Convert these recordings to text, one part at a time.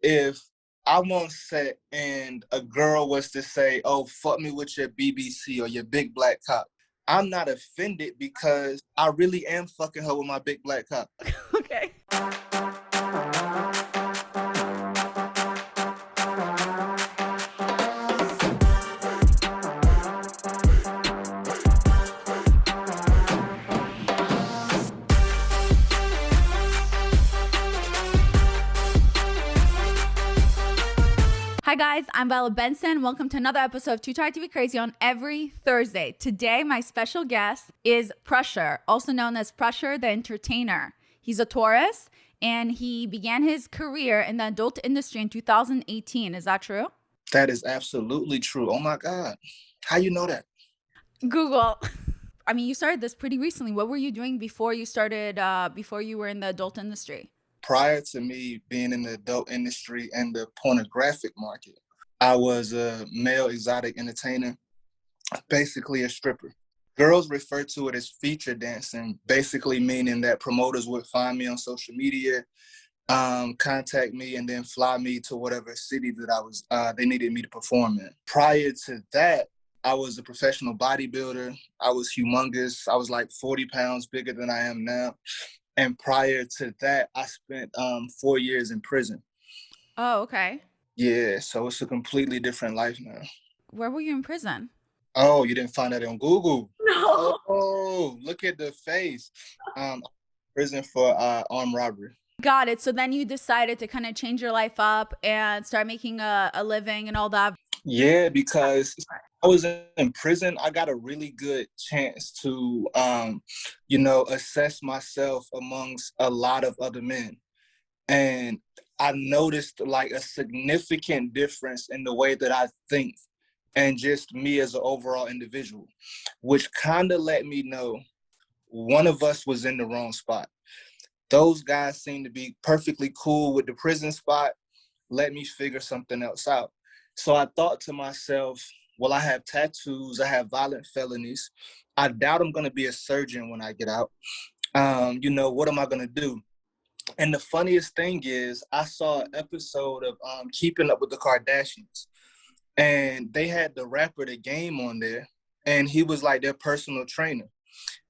if I'm on set and a girl was to say, "Oh, fuck me with your BBC or your big black cock," I'm not offended because I really am fucking her with my big black cock. Okay. Hi guys, I'm Bella Benson. Welcome to another episode of Too Tired to Be Crazy on every Thursday. Today, my special guest is Pressure, also known as Pressure the Entertainer. He's a Taurus and he began his career in the adult industry in 2018. Is that true? That is absolutely true. Oh my God. How you know that? Google. I mean, you started this pretty recently. What were you doing before you started, before you were in the adult industry? Prior to me being in the adult industry and the pornographic market, I was a male exotic entertainer, basically a stripper. Girls refer to it as feature dancing, basically meaning that promoters would find me on social media, contact me, and then fly me to whatever city that they needed me to perform in. Prior to that, I was a professional bodybuilder. I was humongous. I was like 40 pounds bigger than I am now. And prior to that, I spent 4 years in prison. Oh, okay. Yeah, so it's a completely different life now. Where were you in prison? Oh, you didn't find that on Google? No. Oh, look at the face. Prison for armed robbery. Got it. So then you decided to kind of change your life up and start making a living and all that. Yeah, because I was in prison, I got a really good chance to, assess myself amongst a lot of other men. And I noticed like a significant difference in the way that I think and just me as an overall individual, which kind of let me know one of us was in the wrong spot. Those guys seemed to be perfectly cool with the prison spot. Let me figure something else out. So I thought to myself, well, I have tattoos, I have violent felonies. I doubt I'm gonna be a surgeon when I get out. What am I gonna do? And the funniest thing is, I saw an episode of Keeping Up with the Kardashians, and they had the rapper The Game on there, and he was like their personal trainer.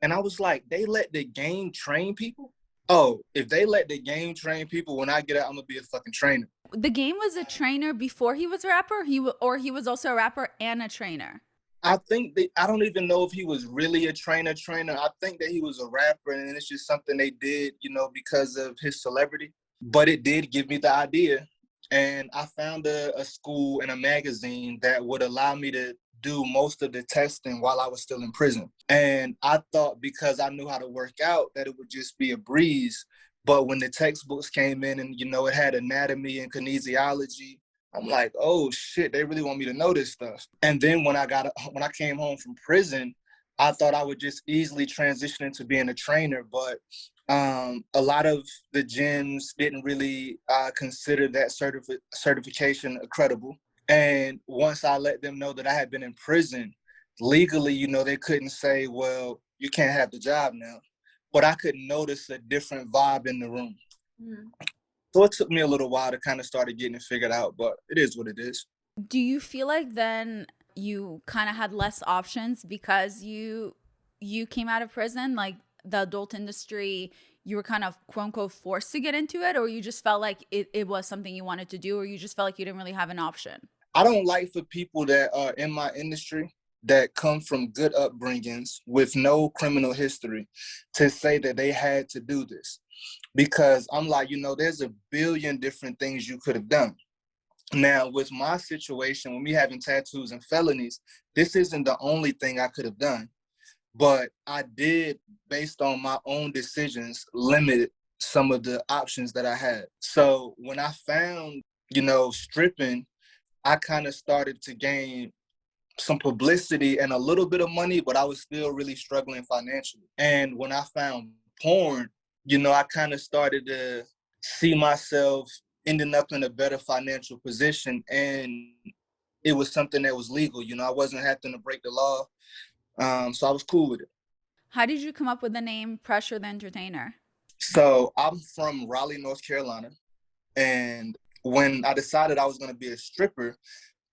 And I was like, they let the game train people? Oh, if they let the game train people, when I get out, I'm gonna be a fucking trainer. The Game was a trainer before he was a rapper, or he was also a rapper and a trainer. I don't even know if he was really a trainer. I think that he was a rapper, and it's just something they did, because of his celebrity. But it did give me the idea. And I found a school and a magazine that would allow me to do most of the testing while I was still in prison. And I thought because I knew how to work out that it would just be a breeze. But when the textbooks came in and, it had anatomy and kinesiology, I'm like, oh shit, they really want me to know this stuff. And then when I came home from prison, I thought I would just easily transition into being a trainer, but a lot of the gyms didn't really consider that certification credible. And once I let them know that I had been in prison, legally, they couldn't say, well, you can't have the job now. But I could notice a different vibe in the room. Mm. So it took me a little while to kind of start getting it figured out, but it is what it is. Do you feel like then you kind of had less options because you came out of prison, like the adult industry, you were kind of quote unquote forced to get into it, or you just felt like it was something you wanted to do, or you just felt like you didn't really have an option? I don't like for people that are in my industry that come from good upbringings with no criminal history to say that they had to do this. Because I'm like, there's a billion different things you could have done. Now, with my situation, with me having tattoos and felonies, this isn't the only thing I could have done. But I did, based on my own decisions, limit some of the options that I had. So when I found, stripping, I kind of started to gain some publicity and a little bit of money, but I was still really struggling financially. And when I found porn, I kind of started to see myself ending up in a better financial position. And it was something that was legal. I wasn't having to break the law. So I was cool with it. How did you come up with the name Pressure the Entertainer? So I'm from Raleigh, North Carolina. And when I decided I was going to be a stripper,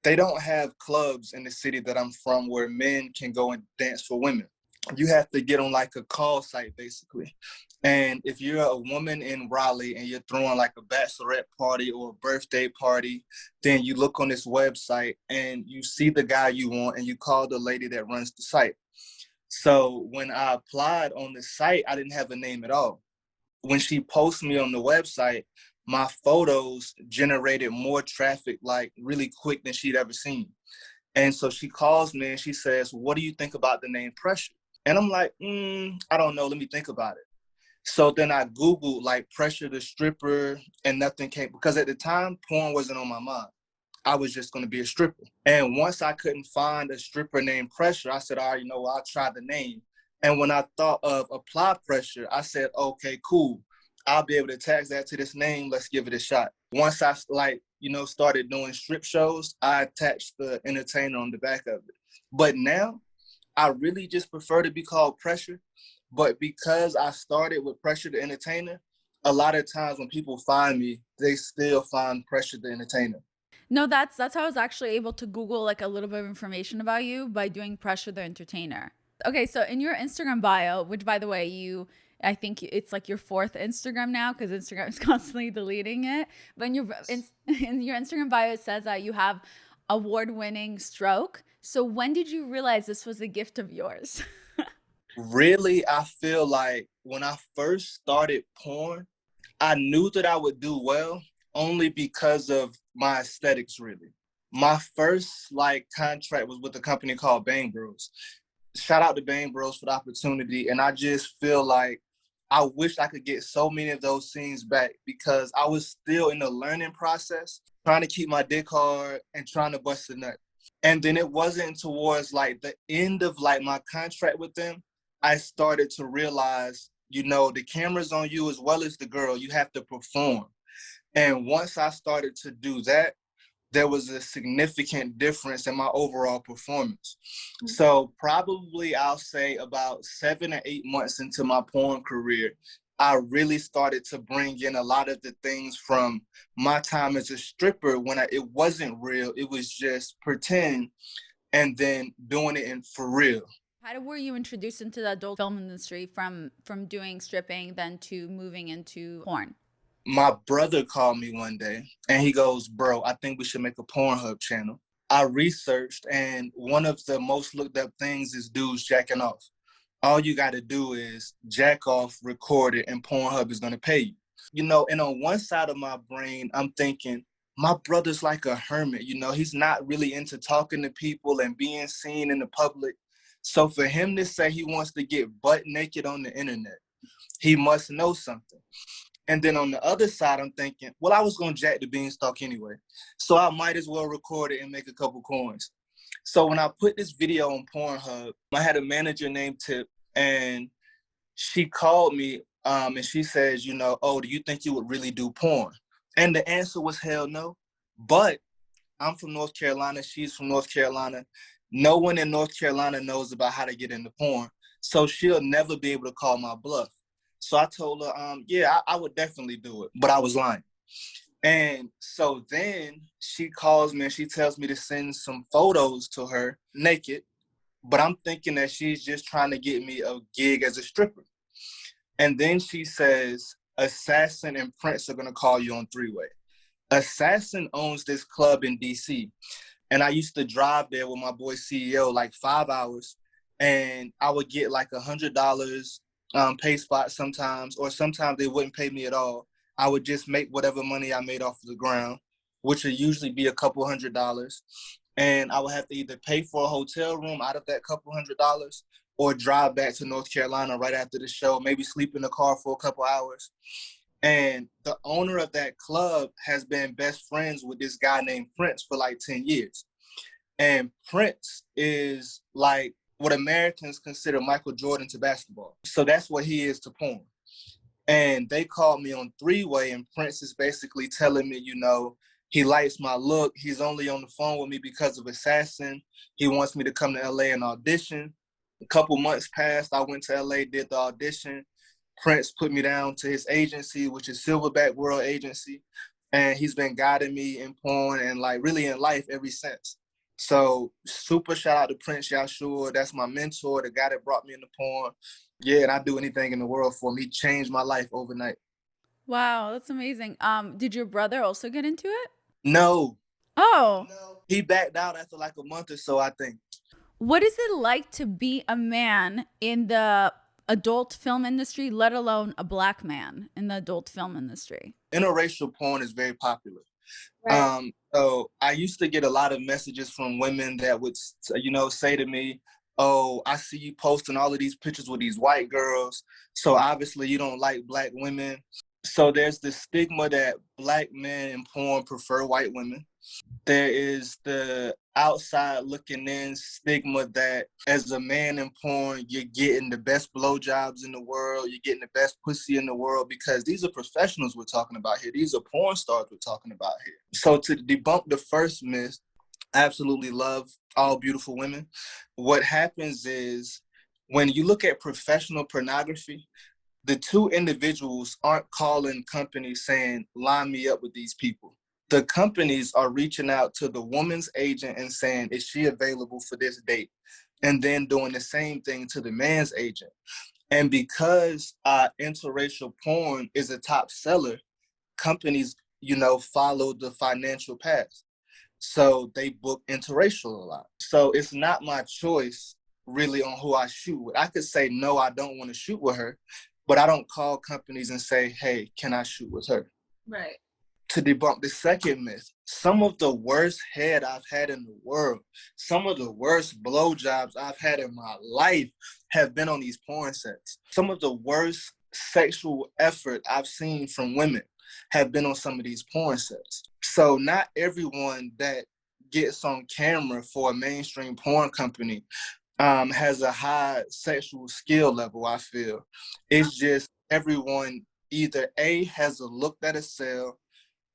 they don't have clubs in the city that I'm from where men can go and dance for women. You have to get on like a call site basically. And if you're a woman in Raleigh and you're throwing like a bachelorette party or a birthday party, then you look on this website and you see the guy you want and you call the lady that runs the site. So when I applied on the site, I didn't have a name at all. When she posted me on the website, my photos generated more traffic like really quick than she'd ever seen. And so she calls me and she says, "What do you think about the name Pressure?" And I'm like, I don't know. Let me think about it. So then I Googled like Pressure the stripper and nothing came, because at the time, porn wasn't on my mind. I was just going to be a stripper. And once I couldn't find a stripper named Pressure, I said, all right, I'll try the name. And when I thought of Apply Pressure, I said, okay, cool. I'll be able to attach that to this name. Let's give it a shot. Once I started doing strip shows, I attached the entertainer on the back of it. But now I really just prefer to be called Pressure. But because I started with Pressure the Entertainer, a lot of times when people find me, they still find Pressure the Entertainer. No, that's how I was actually able to Google like a little bit of information about you, by doing Pressure the Entertainer. Okay, so in your Instagram bio, which by the way, I think it's like your fourth Instagram now because Instagram is constantly deleting it. But in your Instagram bio, it says that you have award-winning stroke. So when did you realize this was a gift of yours? Really, I feel like when I first started porn, I knew that I would do well only because of my aesthetics, really. My first contract was with a company called Bang Bros. Shout out to Bang Bros for the opportunity. And I just feel like I wish I could get so many of those scenes back because I was still in the learning process, trying to keep my dick hard and trying to bust a nut. And then it wasn't towards like the end of like my contract with them, I started to realize, the camera's on you as well as the girl. You have to perform. And once I started to do that, there was a significant difference in my overall performance. Mm-hmm. So probably I'll say about 7 or 8 months into my porn career, I really started to bring in a lot of the things from my time as a stripper when it wasn't real. It was just pretend, and then doing it for real. How were you introduced into the adult film industry from doing stripping then to moving into porn? My brother called me one day and he goes, "Bro, I think we should make a Pornhub channel." I researched, and one of the most looked up things is dudes jacking off. All you got to do is jack off, record it, and Pornhub is going to pay you. And on one side of my brain, I'm thinking, my brother's like a hermit. He's not really into talking to people and being seen in the public. So for him to say he wants to get butt naked on the internet, he must know something. And then on the other side, I'm thinking, well, I was going to jack the beanstalk anyway, so I might as well record it and make a couple coins. So when I put this video on Pornhub, I had a manager named Tip, and she called me and she says, "Oh, do you think you would really do porn?" And the answer was hell no. But I'm from North Carolina. She's from North Carolina. No one in North Carolina knows about how to get into porn. So she'll never be able to call my bluff. So I told her, yeah, I would definitely do it, but I was lying. And so then she calls me and she tells me to send some photos to her naked, but I'm thinking that she's just trying to get me a gig as a stripper. And then she says, Assassin and Prince are going to call you on three-way. Assassin owns this club in DC. And I used to drive there with my boy CEO like 5 hours, and I would get like $100 pay spot sometimes, or sometimes they wouldn't pay me at all. I would just make whatever money I made off of the ground, which would usually be a couple $100. And I would have to either pay for a hotel room out of that couple $100 or drive back to North Carolina right after the show, maybe sleep in the car for a couple hours. And the owner of that club has been best friends with this guy named Prince for like 10 years. And Prince is like what Americans consider Michael Jordan to basketball. So that's what he is to porn. And they called me on three-way, and Prince is basically telling me, he likes my look. He's only on the phone with me because of Assassin. He wants me to come to LA and audition. A couple months passed. I went to LA, did the audition. Prince put me down to his agency, which is Silverback World Agency. and he's been guiding me in porn and like really in life ever since. So super shout out to Prince Yashua. That's my mentor, the guy that brought me into porn. Yeah, and I'd do anything in the world for him. He changed my life overnight. Wow, that's amazing. Did your brother also get into it? No, Oh, he backed out after like a month or so, I think. what is it like to be a man in the adult film industry, let alone a black man in the adult film industry? Interracial porn is very popular. Right. So I used to get a lot of messages from women that would, say to me, "Oh, I see you posting all of these pictures with these white girls. So obviously you don't like black women." So there's the stigma that black men in porn prefer white women. There is the outside looking in stigma that as a man in porn, you're getting the best blowjobs in the world, you're getting the best pussy in the world, because these are professionals we're talking about here. These are porn stars we're talking about here. So to debunk the first myth, I absolutely love all beautiful women. What happens is when you look at professional pornography, the two individuals aren't calling companies saying, line me up with these people. The companies are reaching out to the woman's agent and saying, is she available for this date? And then doing the same thing to the man's agent. And because interracial porn is a top seller, companies, follow the financial path. So they book interracial a lot. So it's not my choice really on who I shoot with. I could say, no, I don't want to shoot with her, but I don't call companies and say, hey, can I shoot with her? Right. To debunk the second myth, some of the worst head I've had in the world, some of the worst blowjobs I've had in my life have been on these porn sets. Some of the worst sexual effort I've seen from women have been on some of these porn sets. So not everyone that gets on camera for a mainstream porn company has a high sexual skill level, I feel. It's just everyone either A, has a look that'll sell,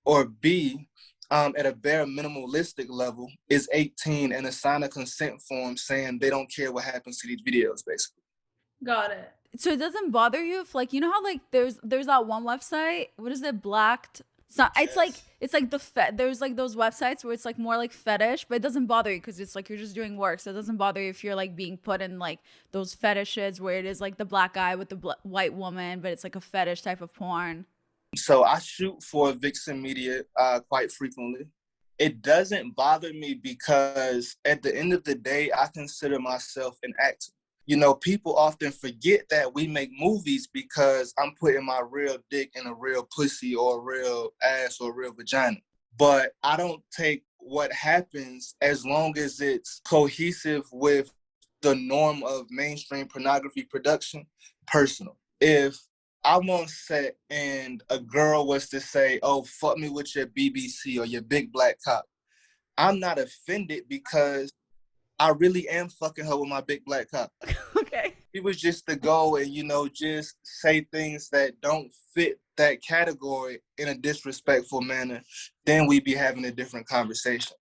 or B, at a bare minimalistic level, is 18 and a sign a consent form saying they don't care what happens to these videos, basically. Got it. So it doesn't bother you if, like, you know how like there's that one website, what is it, Blacked? So it's like there's like those websites where it's like more like fetish, but it doesn't bother you because it's like you're just doing work. So it doesn't bother you if you're like being put in like those fetishes where it is like the black guy with the white woman, but it's like a fetish type of porn. So I shoot for Vixen Media quite frequently. It doesn't bother me because at the end of the day, I consider myself an actor. People often forget that we make movies because I'm putting my real dick in a real pussy or a real ass or a real vagina. But I don't take what happens, as long as it's cohesive with the norm of mainstream pornography production, personal. If I'm on set and a girl was to say, oh, fuck me with your BBC or your big black cock, I'm not offended because I really am fucking her with my big black cock. Okay. It was just to go and, just say things that don't fit that category in a disrespectful manner, then we'd be having a different conversation.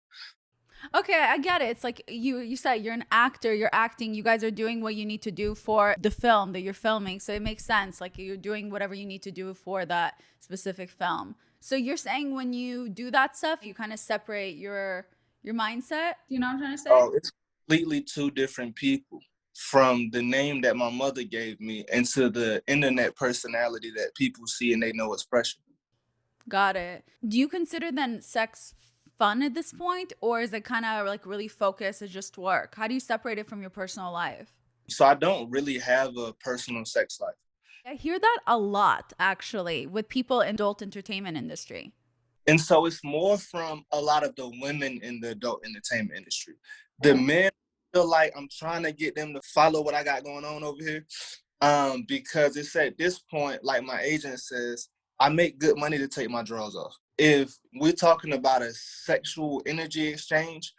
Okay, I get it. It's like you said you're an actor, you're acting, you guys are doing what you need to do for the film that you're filming. So it makes sense. Like you're doing whatever you need to do for that specific film. So you're saying when you do that stuff, you kind of separate your mindset? Do you know what I'm trying to say? Oh, it's completely two different people, from the name that my mother gave me into the internet personality that people see and they know it's pressure. Got it. Do you consider then sex fun at this point, or is it kind of like really focused as just work? How do you separate it from your personal life? So I don't really have a personal sex life. I hear that a lot actually with people in adult entertainment industry. And so it's more from a lot of the women in the adult entertainment industry. The men feel like I'm trying to get them to follow what I got going on over here. Because it's at this point, like my agent says, I make good money to take my drawers off. If we're talking about a sexual energy exchange,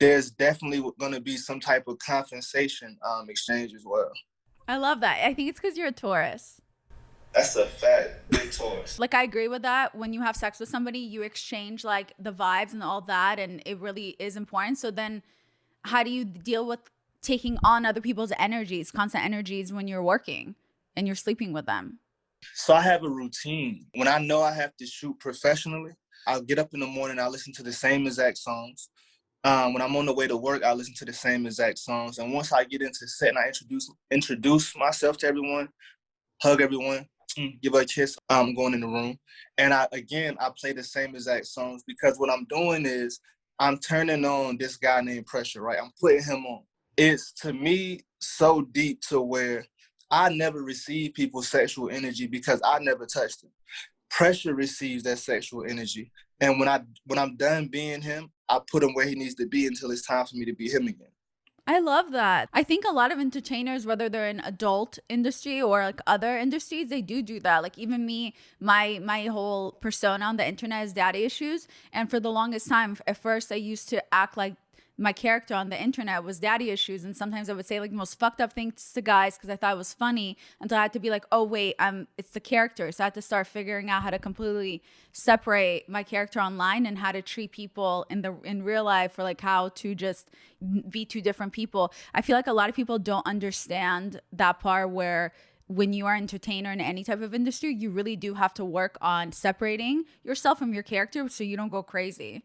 there's definitely going to be some type of compensation exchange as well. I love that. I think it's because you're a Taurus. That's a fat, big Taurus. Like, I agree with that. When you have sex with somebody, you exchange like the vibes and all that, and it really is important. So then how do you deal with taking on other people's energies, constant energies, when you're working and you're sleeping with them? So I have a routine. When I know I have to shoot professionally, I'll get up in the morning, I listen to the same exact songs. When I'm on the way to work, I listen to the same exact songs. And once I get into set and I introduce myself to everyone, hug everyone, give her a kiss, I'm going in the room. And I play the same exact songs because what I'm doing is I'm turning on this guy named Pressure, right? I'm putting him on. It's, to me, so deep to where I never receive people's sexual energy because I never touched them. Pressure receives that sexual energy. And when I'm done being him, I put him where he needs to be until it's time for me to be him again. I love that. I think a lot of entertainers, whether they're in adult industry or like other industries, they do that. Like even me, my whole persona on the internet is daddy issues. And for the longest time, at first I used to act like my character on the internet was daddy issues, and sometimes I would say like the most fucked up things to guys because I thought it was funny, until I had to be like, oh wait, it's the character. So I had to start figuring out how to completely separate my character online and how to treat people in real life, or like how to just be two different people. I feel like a lot of people don't understand that part where when you are an entertainer in any type of industry, you really do have to work on separating yourself from your character so you don't go crazy.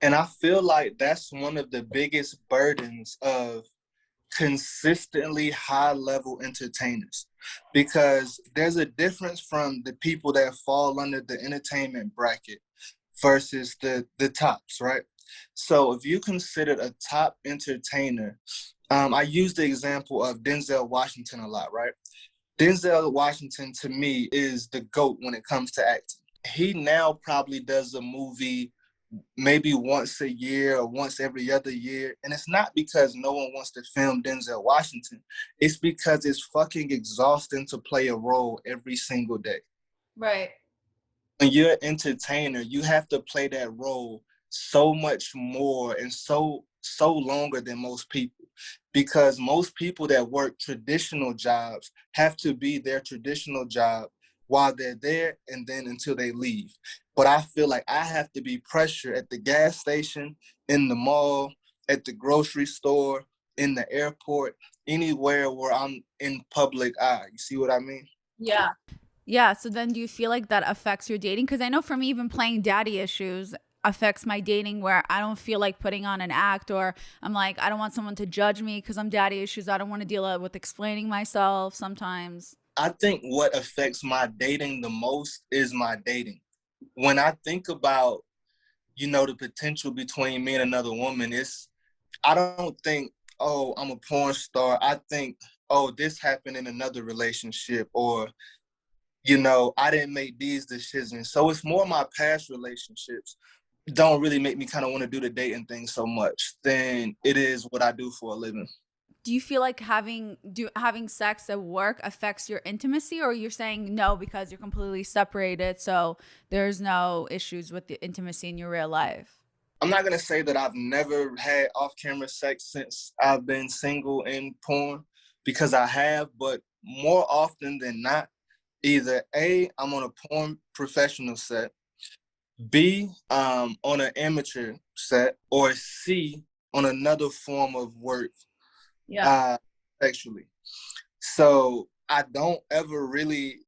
And I feel like that's one of the biggest burdens of consistently high level entertainers, because there's a difference from the people that fall under the entertainment bracket versus the tops, right? So if you consider a top entertainer, I use the example of Denzel Washington a lot, right? Denzel Washington, to me, is the GOAT when it comes to acting. He now probably does a movie maybe once a year or once every other year. And it's not because no one wants to film Denzel Washington. It's because it's fucking exhausting to play a role every single day. Right. When you're an entertainer, you have to play that role so much more and so longer than most people, because most people that work traditional jobs have to be their traditional job while they're there and then until they leave. But I feel like I have to be Pressure at the gas station, in the mall, at the grocery store, in the airport, anywhere where I'm in public eye. You see what I mean? Yeah. Yeah. So then do you feel like that affects your dating? Because I know for me, even playing daddy issues affects my dating, where I don't feel like putting on an act, or I'm like, I don't want someone to judge me because I'm daddy issues. I don't want to deal with explaining myself sometimes. I think what affects my dating the most is my dating. When I think about, the potential between me and another woman, I don't think, oh, I'm a porn star. I think, oh, this happened in another relationship, or, I didn't make these decisions. So it's more my past relationships don't really make me kind of want to do the dating thing so much than it is what I do for a living. Do you feel like having sex at work affects your intimacy, or you're saying no because you're completely separated, so there's no issues with the intimacy in your real life? I'm not going to say that I've never had off-camera sex since I've been single in porn, because I have, but more often than not, either A, I'm on a porn professional set, B, on an amateur set, or C, on another form of work. Yeah. Sexually. So I don't ever really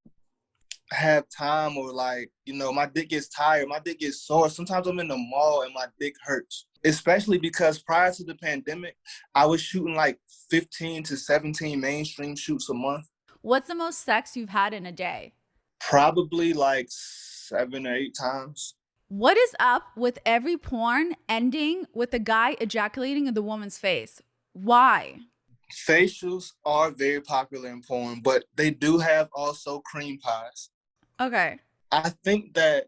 have time, or like, my dick gets tired, my dick gets sore. Sometimes I'm in the mall and my dick hurts, especially because prior to the pandemic, I was shooting like 15 to 17 mainstream shoots a month. What's the most sex you've had in a day? Probably like 7 or 8 times. What is up with every porn ending with the guy ejaculating in the woman's face? Why? Facials are very popular in porn, but they do have also cream pies. Okay. I think that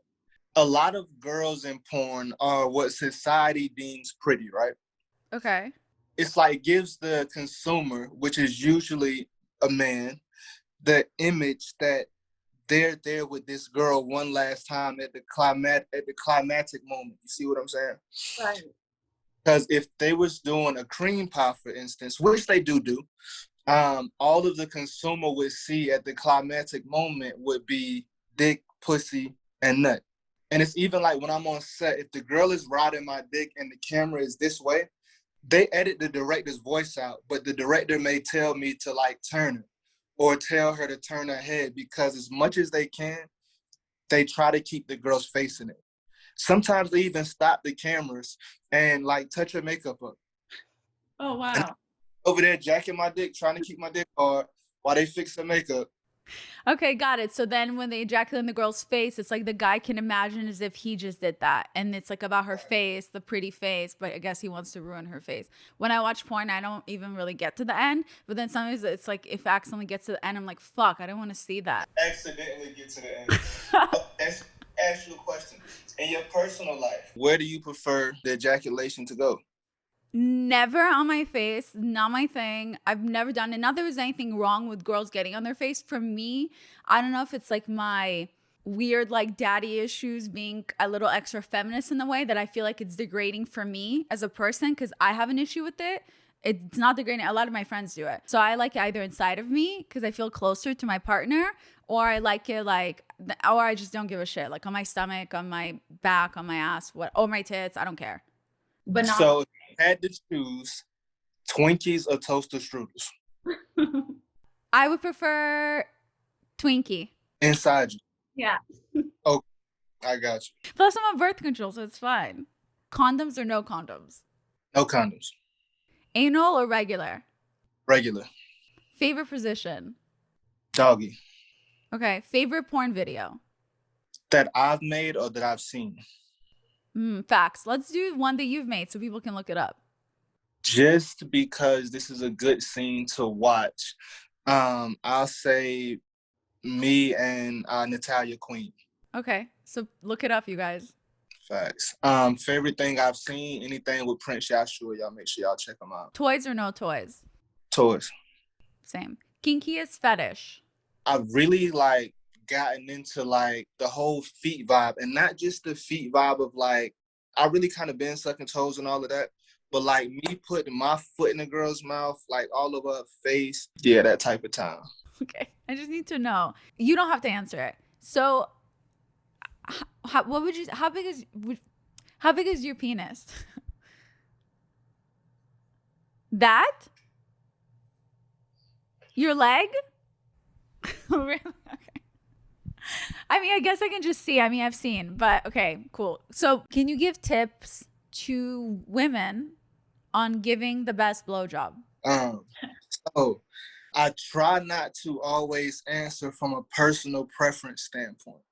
a lot of girls in porn are what society deems pretty, right? Okay. It's like gives the consumer, which is usually a man, the image that they're there with this girl one last time at the climactic moment. You see what I'm saying? Right. Because if they was doing a cream pie, for instance, which they do, all of the consumer would see at the climactic moment would be dick, pussy, and nut. And it's even like when I'm on set, if the girl is riding my dick and the camera is this way, they edit the director's voice out, but the director may tell me to like turn her or tell her to turn her head, because as much as they can, they try to keep the girl's face in it. Sometimes they even stop the cameras and like touch her makeup up. Oh, wow. And I'm over there jacking my dick, trying to keep my dick hard while they fix the makeup. Okay, got it. So then when they ejaculate in the girl's face, it's like the guy can imagine as if he just did that. And it's like about her face, the pretty face, but I guess he wants to ruin her face. When I watch porn, I don't even really get to the end. But then sometimes it's like if I accidentally get to the end, I'm like, fuck, I don't want to see that. Accidentally get to the end. Ask you a question. In your personal life, where do you prefer the ejaculation to go? Never on my face, not my thing. I've never done it. Not there was anything wrong with girls getting on their face. For me, I don't know if it's like my weird like daddy issues being a little extra feminist in the way that I feel like it's degrading for me as a person because I have an issue with it. It's not degrading. A lot of my friends do it. So I like it either inside of me because I feel closer to my partner, or I like it like, or I just don't give a shit. Like on my stomach, on my back, on my ass, or my tits. I don't care. But not. So if you had to choose Twinkies or toaster strudels? I would prefer Twinkie. Inside you. Yeah. Oh, I got you. Plus, I'm on birth control, so it's fine. Condoms or no condoms? No condoms. Anal or regular? Regular. Favorite position? Doggy. Okay. Favorite porn video? That I've made or that I've seen? Facts. Let's do one that you've made so people can look it up. Just because this is a good scene to watch, I'll say me and Natalia Queen. Okay. So look it up, you guys. Facts. Favorite thing I've seen, anything with Prince Joshua, y'all make sure y'all check them out. Toys or no toys? Toys. Same. Kinkiest fetish? I've really like gotten into like the whole feet vibe, and not just the feet vibe of like, I really kind of been sucking toes and all of that, but like me putting my foot in a girl's mouth, like all over her face. Yeah, that type of time. Okay. I just need to know. You don't have to answer it. So how big is your penis? That? Your leg? Really? Okay. I mean, I guess I can just see. I mean, I've seen, but okay, cool. So can you give tips to women on giving the best blowjob? So I try not to always answer from a personal preference standpoint,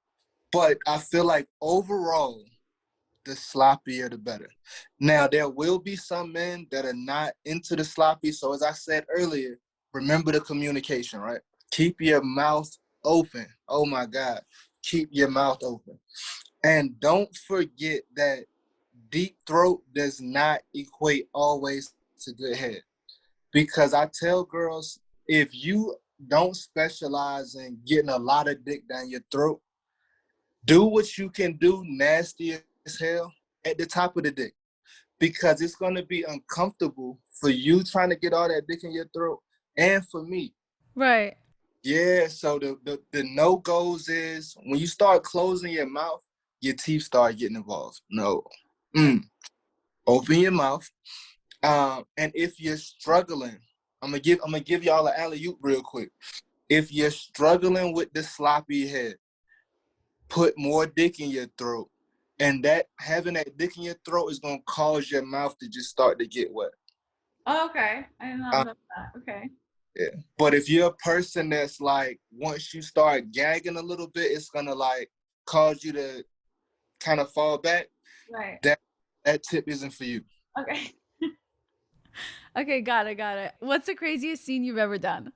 but I feel like overall, the sloppier the better. Now, there will be some men that are not into the sloppy. So as I said earlier, remember the communication, right? Keep your mouth open. Oh my God. Keep your mouth open. And don't forget that deep throat does not equate always to good head. Because I tell girls, if you don't specialize in getting a lot of dick down your throat, do what you can do nasty as hell at the top of the dick, because it's going to be uncomfortable for you trying to get all that dick in your throat and for me. Right. Yeah, so the no-goes is when you start closing your mouth, your teeth start getting involved. No. Open your mouth. And if you're struggling, I'm gonna give y'all an alley-oop real quick. If you're struggling with the sloppy head, put more dick in your throat. And that having that dick in your throat is gonna cause your mouth to just start to get wet. Oh, okay. I didn't know about that. Okay. Yeah. But if you're a person that's like, once you start gagging a little bit, it's gonna like cause you to kind of fall back. Right. That tip isn't for you. Okay. Okay, got it. What's the craziest scene you've ever done?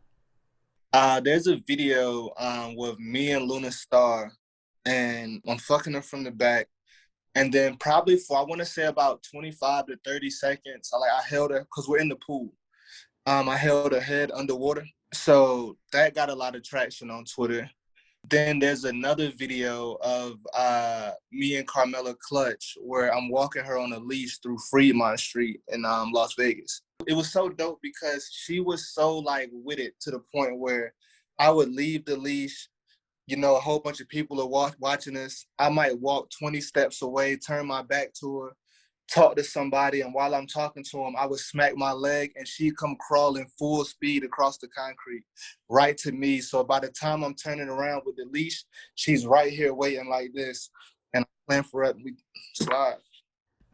There's a video with me and Luna Star, and I'm fucking her from the back. And then probably for, I want to say about 25 to 30 seconds, I held her, because we're in the pool. I held her head underwater. So that got a lot of traction on Twitter. Then there's another video of me and Carmela Clutch where I'm walking her on a leash through Fremont Street in Las Vegas. It was so dope because she was so like with it to the point where I would leave the leash, you know, a whole bunch of people are watching us. I might walk 20 steps away, turn my back to her, talk to somebody, and while I'm talking to him, I would smack my leg and she'd come crawling full speed across the concrete right to me. So by the time I'm turning around with the leash, she's right here waiting like this. And plan for it. We slide.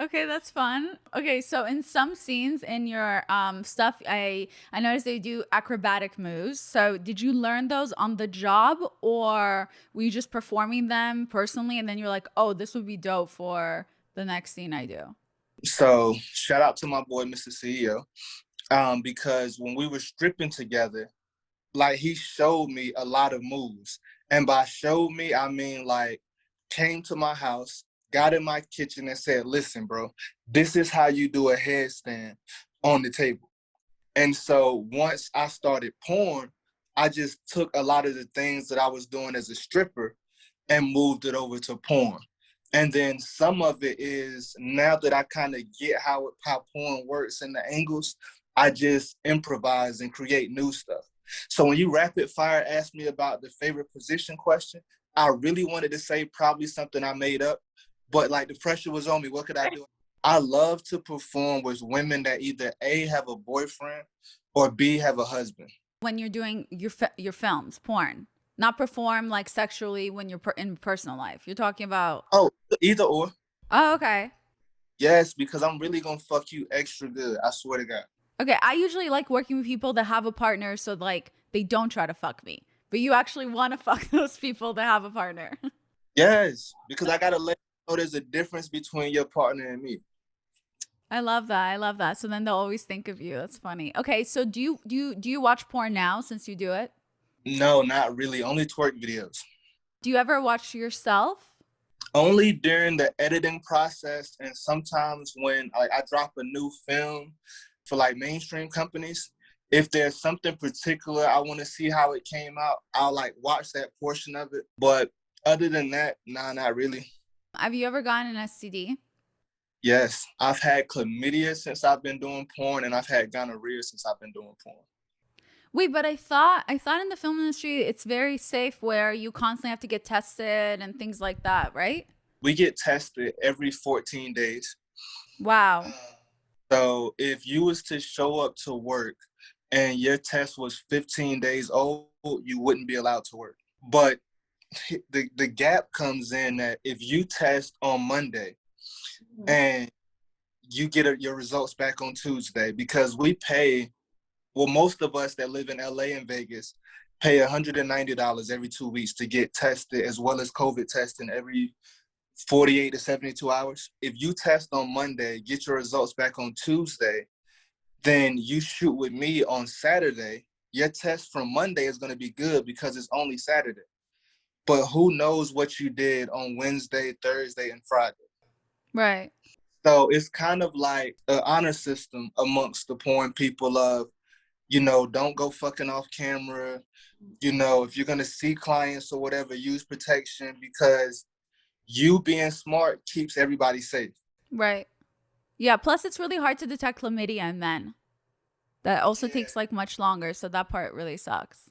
Okay, that's fun. Okay, so in some scenes in your stuff, I noticed they do acrobatic moves. So did you learn those on the job, or were you just performing them personally and then you're like, oh, this would be dope for the next scene I do? So shout out to my boy, Mr. CEO, because when we were stripping together, like he showed me a lot of moves. And by showed me, I mean like came to my house, got in my kitchen and said, listen, bro, this is how you do a headstand on the table. And so once I started porn, I just took a lot of the things that I was doing as a stripper and moved it over to porn. And then some of it is now that I kind of get how porn works and the angles, I just improvise and create new stuff. So when you rapid fire asked me about the favorite position question, I really wanted to say probably something I made up, but like the pressure was on me. What could I do? I love to perform with women that either A, have a boyfriend or B, have a husband. When you're doing your films, porn, not perform like sexually when you're in personal life. You're talking about. Oh, either or. Oh, okay. Yes, because I'm really gonna fuck you extra good. I swear to God. Okay, I usually like working with people that have a partner so like they don't try to fuck me. But you actually want to fuck those people that have a partner. Yes, because I gotta let you know there's a difference between your partner and me. I love that. I love that. So then they'll always think of you. That's funny. Okay, so do you watch porn now since you do it? No, not really. Only twerk videos. Do you ever watch yourself? Only during the editing process and sometimes when like I drop a new film for like mainstream companies. If there's something particular I want to see how it came out, I'll like watch that portion of it. But other than that, nah, not really. Have you ever gotten an STD? Yes, I've had chlamydia since I've been doing porn, and I've had gonorrhea since I've been doing porn. Wait, but I thought in the film industry it's very safe where you constantly have to get tested and things like that, right? We get tested every 14 days. Wow. So if you was to show up to work and your test was 15 days old, you wouldn't be allowed to work. But the gap comes in that if you test on Monday and you get your results back on Tuesday, because we pay, well, most of us that live in LA and Vegas pay $190 every 2 weeks to get tested, as well as COVID testing every 48 to 72 hours. If you test on Monday, get your results back on Tuesday, then you shoot with me on Saturday. Your test from Monday is going to be good because it's only Saturday. But who knows what you did on Wednesday, Thursday, and Friday. Right. So it's kind of like an honor system amongst the porn people of, don't go fucking off camera. If you're going to see clients or whatever, use protection because you being smart keeps everybody safe. Right. Yeah, plus it's really hard to detect chlamydia in men. That also takes like much longer, so that part really sucks.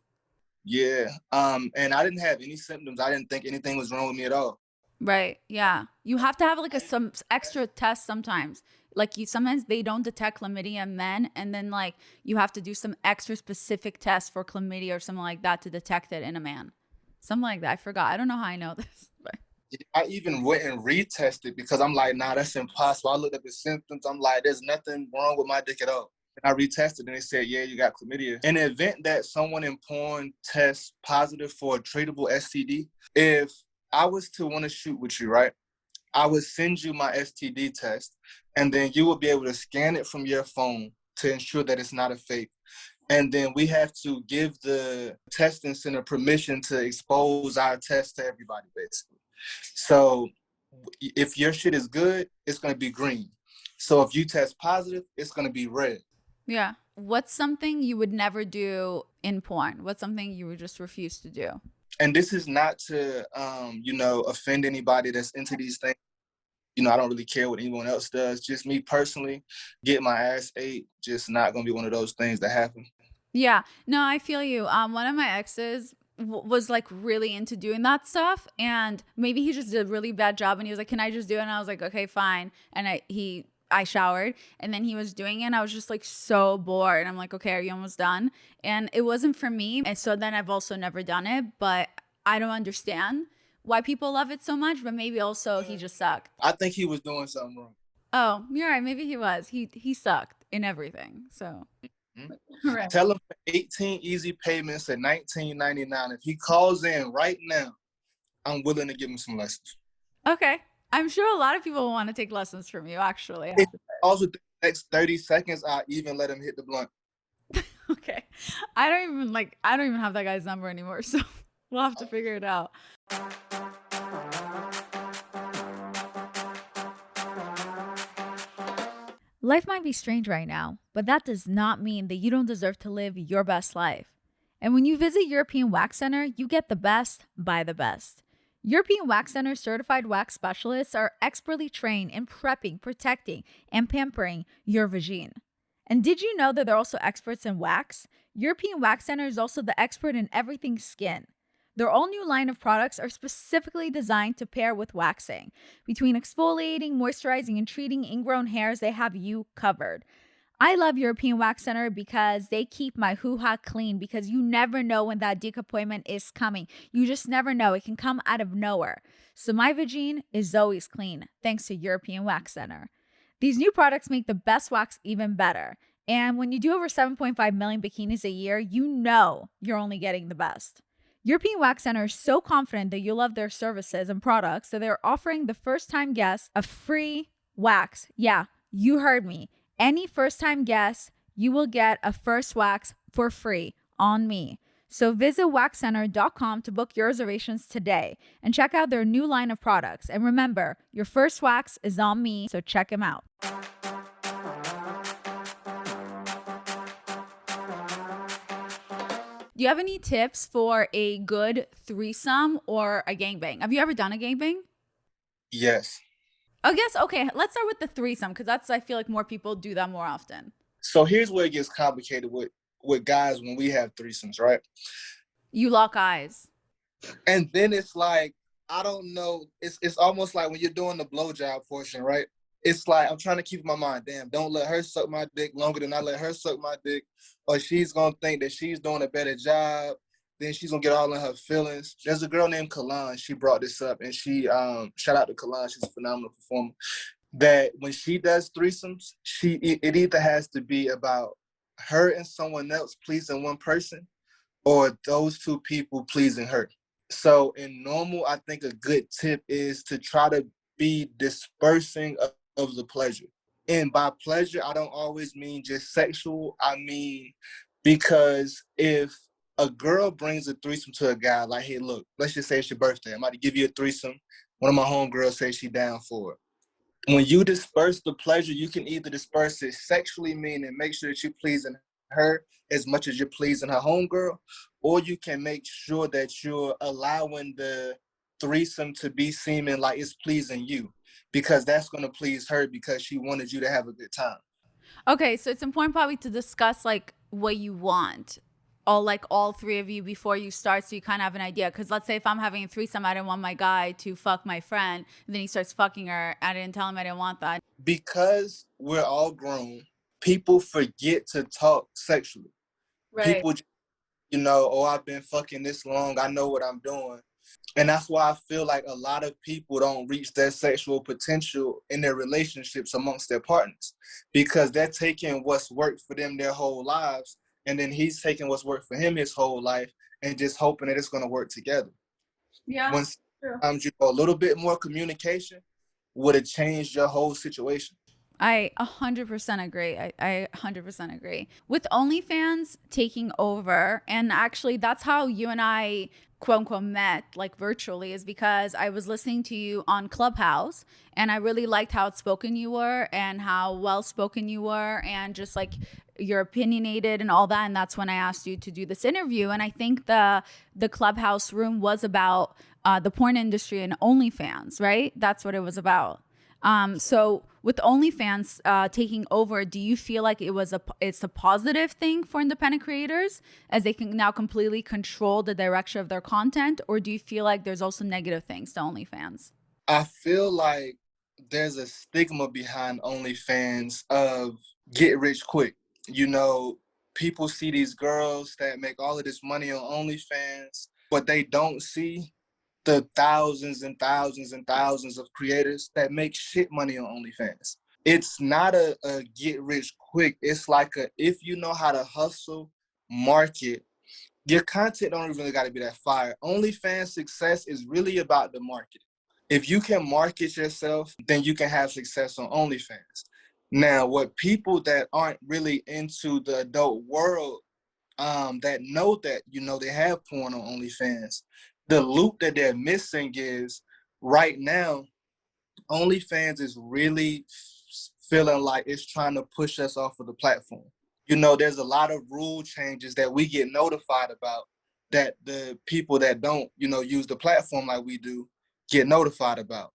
Yeah. And I didn't have any symptoms. I didn't think anything was wrong with me at all. Right. Yeah. You have to have like some extra test sometimes. Like sometimes they don't detect chlamydia in men, and then like you have to do some extra specific test for chlamydia or something like that to detect it in a man. Something like that. I forgot. I don't know how I know this. But I even went and retested because I'm like, nah, that's impossible. I looked at the symptoms. I'm like, there's nothing wrong with my dick at all. And I retested and they said, yeah, you got chlamydia. In the event that someone in porn tests positive for a treatable STD, if I was to want to shoot with you, right, I would send you my STD test and then you will be able to scan it from your phone to ensure that it's not a fake. And then we have to give the testing center permission to expose our test to everybody, basically. So if your shit is good, it's going to be green. So if you test positive, it's going to be red. yeah. What's something you would never do in porn? What's something you would just refuse to do? And this is not to, offend anybody that's into these things. I don't really care what anyone else does. Just me personally, get my ass ate, just not going to be one of those things that happen. Yeah. No, I feel you. One of my exes was like really into doing that stuff, and maybe he just did a really bad job, and he was like, "Can I just do it?" And I was like, "Okay, fine." And I showered, and then he was doing it, and I was just like so bored. And I'm like, "Okay, are you almost done?" And it wasn't for me. And so then I've also never done it, but I don't understand why people love it so much, but maybe also he just sucked. I think he was doing something wrong. Oh, you're right. Maybe he was. He sucked in everything. So, right. Tell him for 18 easy payments at $19.99. If he calls in right now, I'm willing to give him some lessons. Okay. I'm sure a lot of people want to take lessons from you, actually. If also the next 30 seconds, I even let him hit the blunt. Okay. I don't even have that guy's number anymore, so we'll have to figure it out. Life might be strange right now, but that does not mean that you don't deserve to live your best life. And when you visit European Wax Center, you get the best by the best. European Wax Center certified wax specialists are expertly trained in prepping, protecting, and pampering your vagine. And did you know that they're also experts in wax? European Wax Center is also the expert in everything skin. Their all-new line of products are specifically designed to pair with waxing. Between exfoliating, moisturizing, and treating ingrown hairs, they have you covered. I love European Wax Center because they keep my hoo-ha clean, because you never know when that dick appointment is coming. You just never know. It can come out of nowhere. So my vagine is always clean, thanks to European Wax Center. These new products make the best wax even better. And when you do over 7.5 million bikinis a year, you know you're only getting the best. European Wax Center is so confident that you'll love their services and products that they're offering the first-time guests a free wax. Yeah, you heard me. Any first-time guest, you will get a first wax for free on me. So visit waxcenter.com to book your reservations today and check out their new line of products. And remember, your first wax is on me, so check them out. Do you have any tips for a good threesome or a gangbang? Have you ever done a gangbang? Yes. I guess, okay, let's start with the threesome, because I feel like more people do that more often. So here's where it gets complicated with guys when we have threesomes, right? You lock eyes. And then it's like, I don't know, it's almost like when you're doing the blowjob portion, right? It's like, I'm trying to keep in my mind, damn, don't let her suck my dick longer than I let her suck my dick, or she's going to think that she's doing a better job. Then she's going to get all in her feelings. There's a girl named Kalan. She brought this up, and she, shout out to Kalan, she's a phenomenal performer, that when she does threesomes, it either has to be about her and someone else pleasing one person, or those two people pleasing her. So in normal, I think a good tip is to try to be dispersing of the pleasure. And by pleasure, I don't always mean just sexual. I mean, because if a girl brings a threesome to a guy, like, hey, look, let's just say it's your birthday. I'm about to give you a threesome. One of my homegirls says she down for it. When you disperse the pleasure, you can either disperse it sexually, meaning make sure that you're pleasing her as much as you're pleasing her homegirl, or you can make sure that you're allowing the threesome to be seeming like it's pleasing you, because that's going to please her because she wanted you to have a good time. Okay, so it's important probably to discuss like what you want, all three of you before you start, so you kind of have an idea. Because let's say if I'm having a threesome, I didn't want my guy to fuck my friend, and then he starts fucking her. I didn't tell him I didn't want that. Because we're all grown, people forget to talk sexually. Right. People, oh, I've been fucking this long, I know what I'm doing. And that's why I feel like a lot of people don't reach their sexual potential in their relationships amongst their partners, because they're taking what's worked for them their whole lives, and then he's taking what's worked for him his whole life and just hoping that it's going to work together. Yeah. When sometimes a little bit more communication would have changed your whole situation. I 100% agree. I 100% agree. With OnlyFans taking over, and actually that's how you and I quote unquote met, like virtually, is because I was listening to you on Clubhouse, and I really liked how outspoken you were and how well spoken you were, and just like you're opinionated and all that. And that's when I asked you to do this interview. And I think the Clubhouse room was about the porn industry and OnlyFans, right? That's what it was about. So with OnlyFans taking over, do you feel like it's a positive thing for independent creators, as they can now completely control the direction of their content? Or do you feel like there's also negative things to OnlyFans? I feel like there's a stigma behind OnlyFans of get rich quick. People see these girls that make all of this money on OnlyFans, but they don't see the thousands and thousands and thousands of creators that make shit money on OnlyFans. It's not a get rich quick. It's like if you know how to hustle, market, your content don't really got to be that fire. OnlyFans success is really about the marketing. If you can market yourself, then you can have success on OnlyFans. Now, what people that aren't really into the adult world, that know that, they have porn on OnlyFans, the loop that they're missing is right now, OnlyFans is really feeling like it's trying to push us off of the platform. There's a lot of rule changes that we get notified about that the people that don't, use the platform like we do get notified about.